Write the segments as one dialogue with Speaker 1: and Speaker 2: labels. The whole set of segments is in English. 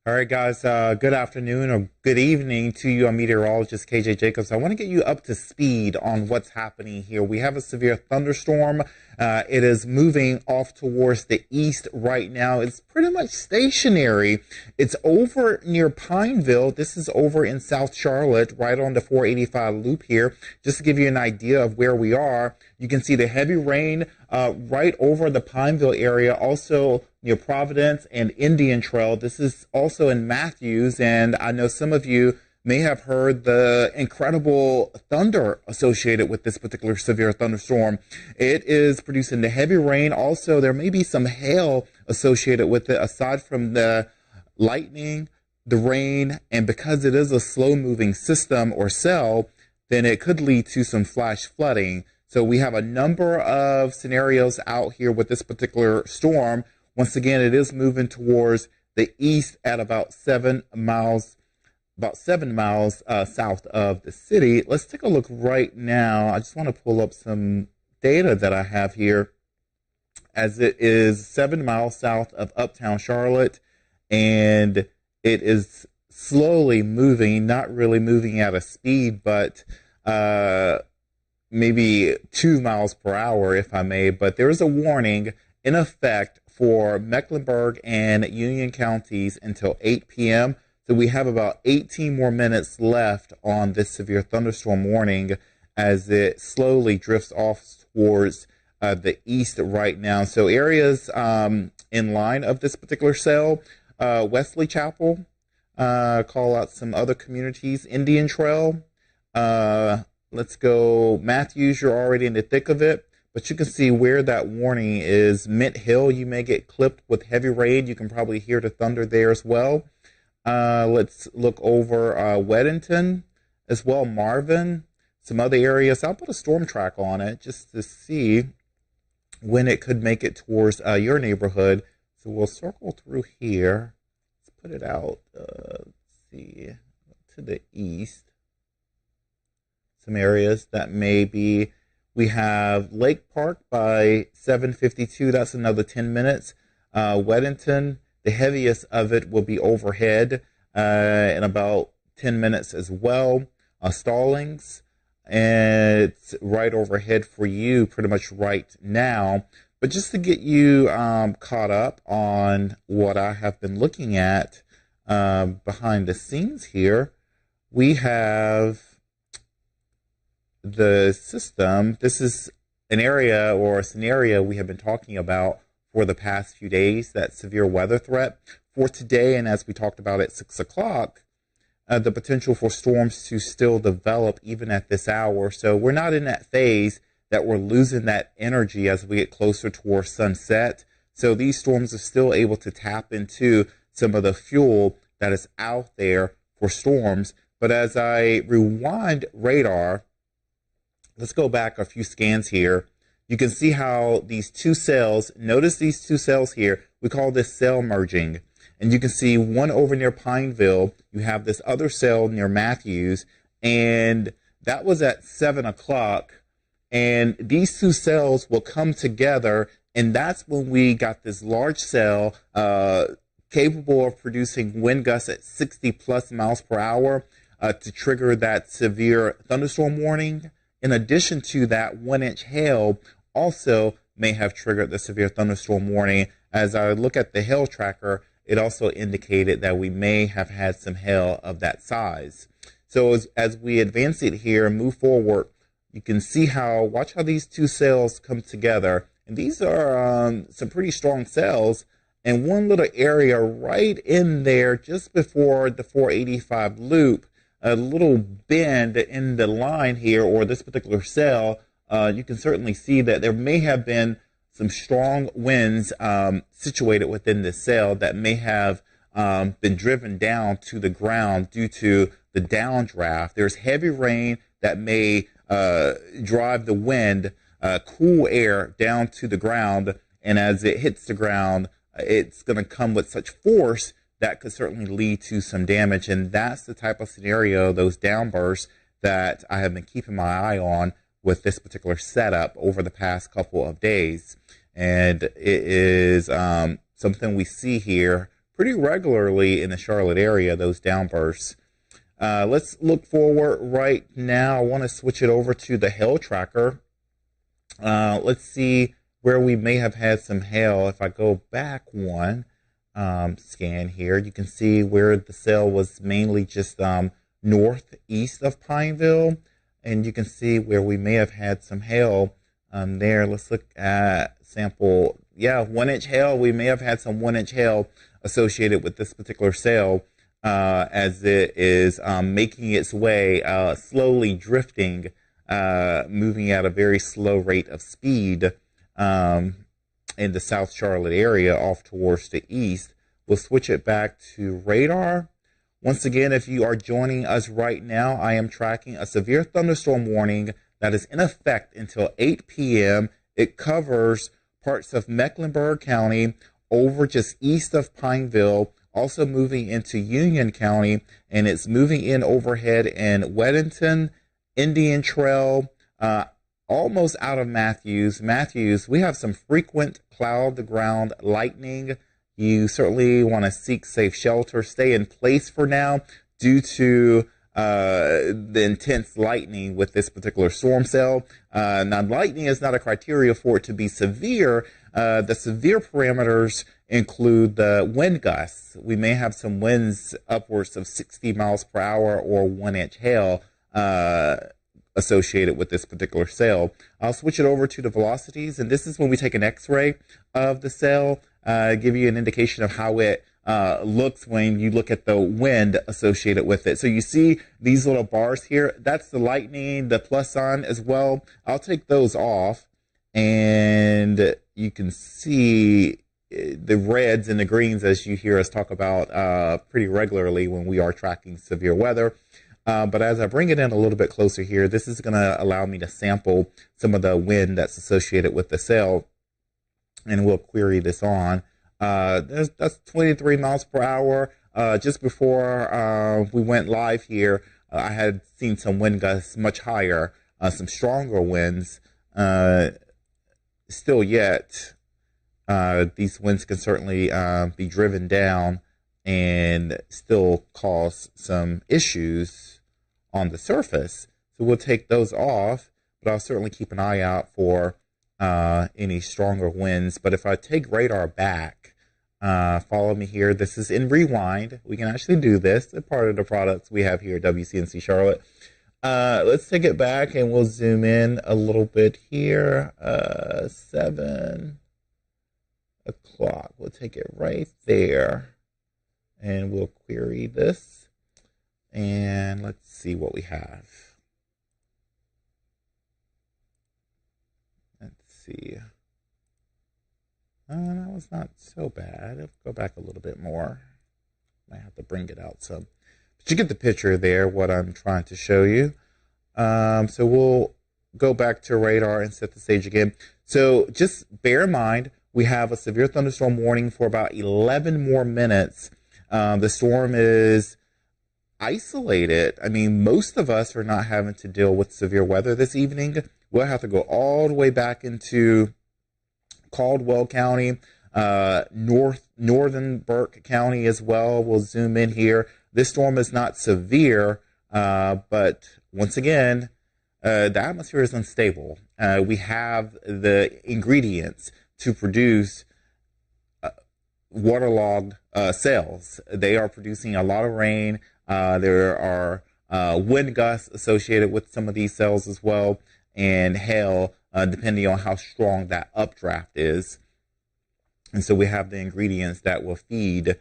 Speaker 1: All right, guys, good afternoon or good evening to you. I'm meteorologist KJ Jacobs. I want to get you up to speed on what's happening here. We have a severe thunderstorm. It is moving off towards the east right now. It's pretty much stationary. It's over near Pineville. This is over in South Charlotte, right on the 485 loop here. Just to give you an idea of where we are, you can see the heavy rain right over the Pineville area, also near Providence and Indian Trail. This is also in Matthews, and I know some of you may have heard the incredible thunder associated with this particular severe thunderstorm. It is producing the heavy rain. Also, there may be some hail associated with it, aside from the lightning, the rain, and because it is a slow-moving system or cell, then it could lead to some flash flooding. So we have a number of scenarios out here with this particular storm. Once again, it is moving towards the east at about 7 miles south of the city. Let's take a look right now. I just want to pull up some data that I have here, as it is 7 miles south of uptown Charlotte, and it is slowly moving, not really moving at a speed, but maybe 2 miles per hour, if I may. But there is a warning in effect for Mecklenburg and Union counties until 8 p.m. So we have about 18 more minutes left on this severe thunderstorm warning as it slowly drifts off towards the east right now. So areas in line of this particular cell, Wesley Chapel, call out some other communities, Indian Trail, let's go Matthews, you're already in the thick of it. But you can see where that warning is. Mint Hill, you may get clipped with heavy rain. You can probably hear the thunder there as well. Let's look over Weddington as well, Marvin, some other areas. I'll put a storm track on it just to see when it could make it towards your neighborhood. So we'll circle through here. Let's put it out, let's see, to the east. Some areas that may be. We have Lake Park by 7:52. That's another 10 minutes. Weddington, the heaviest of it will be overhead in about 10 minutes as well. Stallings, and it's right overhead for you pretty much right now. But just to get you caught up on what I have been looking at behind the scenes here, we have the system. This is an area or a scenario we have been talking about for the past few days, that severe weather threat for today. And as we talked about at 6 o'clock, the potential for storms to still develop even at this hour. So we're not in that phase that we're losing that energy as we get closer towards sunset. So these storms are still able to tap into some of the fuel that is out there for storms. But as I rewind radar, let's go back a few scans here. You can see how these two cells, notice these two cells here, we call this cell merging. And you can see one over near Pineville, you have this other cell near Matthews, and that was at 7 o'clock. And these two cells will come together, and that's when we got this large cell capable of producing wind gusts at 60 plus miles per hour to trigger that severe thunderstorm warning. In addition to that, 1-inch hail also may have triggered the severe thunderstorm warning. As I look at the hail tracker, it also indicated that we may have had some hail of that size. So as we advance it here and move forward, you can see watch how these two cells come together. And these are some pretty strong cells. And one little area right in there just before the 485 loop, a little bend in the line here, or this particular cell, you can certainly see that there may have been some strong winds situated within this cell that may have been driven down to the ground due to the downdraft. There's heavy rain that may drive the wind, cool air down to the ground, and as it hits the ground, it's going to come with such force that could certainly lead to some damage. And that's the type of scenario, those downbursts, that I have been keeping my eye on with this particular setup over the past couple of days. And it is something we see here pretty regularly in the Charlotte area, those downbursts. Let's look forward right now. I want to switch it over to the hail tracker. Let's see where we may have had some hail. If I go back one scan here, you can see where the cell was mainly just northeast of Pineville, and you can see where we may have had some hail there. Let's look at sample. Yeah, 1-inch hail. We may have had some 1-inch hail associated with this particular cell as it is making its way, slowly drifting, moving at a very slow rate of speed in the South Charlotte area off towards the east. We'll switch it back to radar. Once again, if you are joining us right now, I am tracking a severe thunderstorm warning that is in effect until 8 p.m. It covers parts of Mecklenburg County over just east of Pineville, also moving into Union County, and it's moving in overhead in Weddington, Indian Trail, almost out of Matthews. We have some frequent cloud-to-ground lightning. You certainly want to seek safe shelter. Stay in place for now due to the intense lightning with this particular storm cell. Now, lightning is not a criteria for it to be severe. The severe parameters include the wind gusts. We may have some winds upwards of 60 miles per hour or 1-inch hail associated with this particular cell. I'll switch it over to the velocities, and this is when we take an x-ray of the cell, give you an indication of how it looks when you look at the wind associated with it. So you see these little bars here, that's the lightning, the plus sign as well. I'll take those off, and you can see the reds and the greens as you hear us talk about pretty regularly when we are tracking severe weather. But as I bring it in a little bit closer here, this is going to allow me to sample some of the wind that's associated with the cell, and we'll query this on. That's 23 miles per hour. Just before we went live here, I had seen some wind gusts much higher, some stronger winds. Still yet, these winds can certainly be driven down and still cause some issues on the surface. So we'll take those off, but I'll certainly keep an eye out for any stronger winds. But if I take radar back, follow me here. This is in rewind. We can actually do this. It's part of the products we have here at WCNC Charlotte. Let's take it back and we'll zoom in a little bit here. 7 o'clock. We'll take it right there and we'll query this. And let's see what we have. Let's see. That was not so bad. Let's go back a little bit more. Might have to bring it out some. But you get the picture there, what I'm trying to show you. So we'll go back to radar and set the stage again. So just bear in mind, we have a severe thunderstorm warning for about 11 more minutes. The storm is isolated. I mean, most of us are not having to deal with severe weather this evening. We'll have to go all the way back into Caldwell County, northern Burke County as well. We'll zoom in here. This storm is not severe, but once again, the atmosphere is unstable. We have the ingredients to produce waterlogged cells. They are producing a lot of rain. There are wind gusts associated with some of these cells as well, and hail, depending on how strong that updraft is. And so we have the ingredients that will feed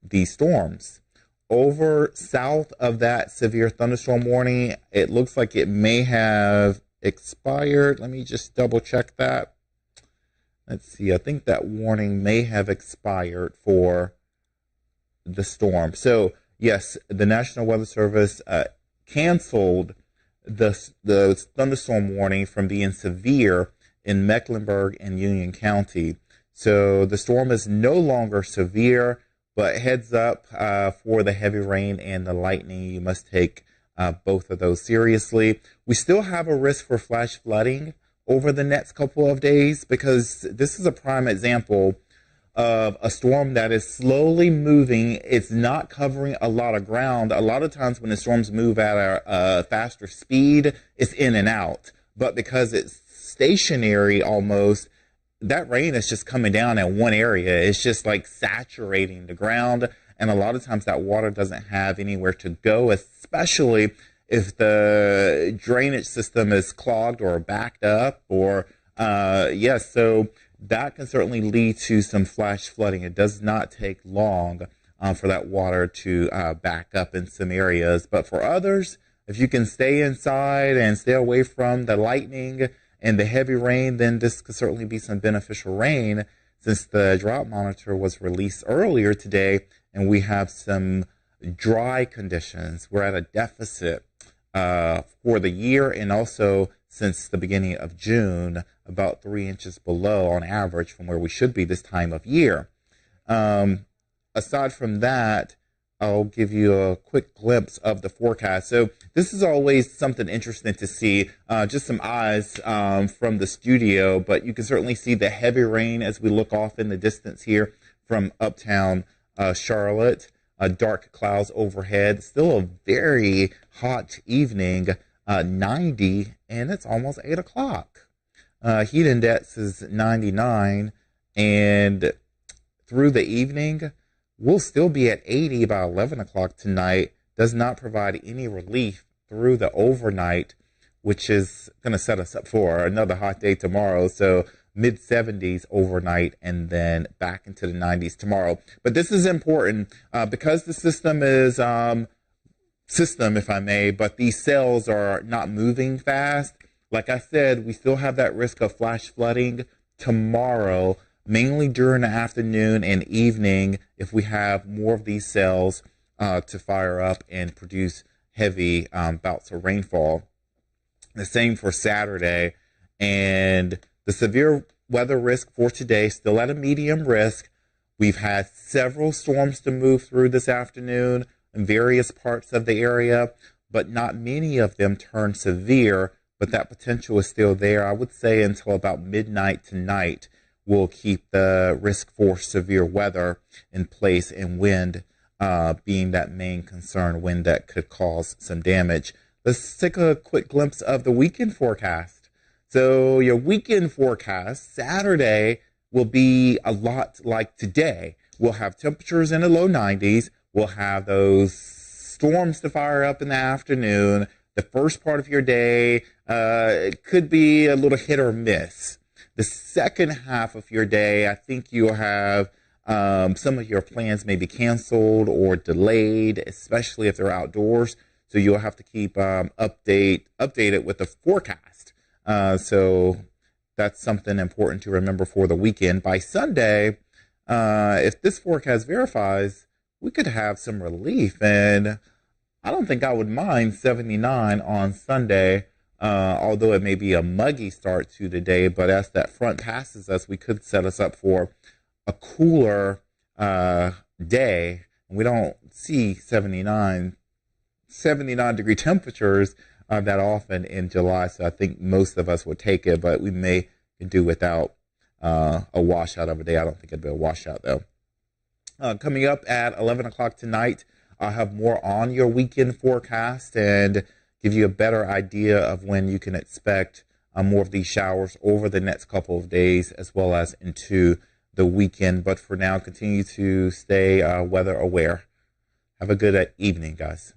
Speaker 1: these storms. Over south of that severe thunderstorm warning, it looks like it may have expired. Let me just double check that. Let's see. I think that warning may have expired for the storm. So yes, the National Weather Service canceled the thunderstorm warning from being severe in Mecklenburg and Union County. So the storm is no longer severe, but heads up for the heavy rain and the lightning. You must take both of those seriously. We still have a risk for flash flooding over the next couple of days because this is a prime example of a storm that is slowly moving. It's not covering a lot of ground. A lot of times when the storms move at a faster speed, it's in and out. But because it's stationary almost, that rain is just coming down in one area. It's just like saturating the ground. And a lot of times that water doesn't have anywhere to go, especially if the drainage system is clogged or backed up or, so that can certainly lead to some flash flooding. It does not take long for that water to back up in some areas. But for others, if you can stay inside and stay away from the lightning and the heavy rain, then this could certainly be some beneficial rain, since the drought monitor was released earlier today and we have some dry conditions. We're at a deficit for the year, and also since the beginning of June, about 3 inches below on average from where we should be this time of year. Aside from that, I'll give you a quick glimpse of the forecast. So this is always something interesting to see, just some eyes from the studio, but you can certainly see the heavy rain as we look off in the distance here from uptown Charlotte. Dark clouds overhead. Still a very hot evening, 90, and it's almost 8 o'clock. Heat index is 99, and through the evening, we'll still be at 80 by 11 o'clock tonight. Does not provide any relief through the overnight, which is going to set us up for another hot day tomorrow. So mid-70s overnight and then back into the 90s tomorrow. But this is important because the system is, if I may, but these cells are not moving fast. Like I said, we still have that risk of flash flooding tomorrow, mainly during the afternoon and evening, if we have more of these cells to fire up and produce heavy bouts of rainfall. The same for Saturday. And the severe weather risk for today, still at a medium risk. We've had several storms to move through this afternoon in various parts of the area, but not many of them turn severe, but that potential is still there. I would say until about midnight tonight, we'll keep the risk for severe weather in place, and wind being that main concern, wind that could cause some damage. Let's take a quick glimpse of the weekend forecast. So your weekend forecast, Saturday, will be a lot like today. We'll have temperatures in the low 90s. We'll have those storms to fire up in the afternoon. The first part of your day could be a little hit or miss. The second half of your day, I think you'll have some of your plans may be canceled or delayed, especially if they're outdoors. So you'll have to keep updated with the forecast. So that's something important to remember for the weekend. By Sunday, if this forecast verifies, we could have some relief. And I don't think I would mind 79 on Sunday, although it may be a muggy start to the day. But as that front passes us, we could set us up for a cooler day. We don't see 79 degree temperatures that often in July, so I think most of us would take it, but we may do without a washout of a day. I don't think it'd be a washout, though. Coming up at 11 o'clock tonight, I'll have more on your weekend forecast and give you a better idea of when you can expect more of these showers over the next couple of days, as well as into the weekend. But for now, continue to stay weather aware. Have a good evening, guys.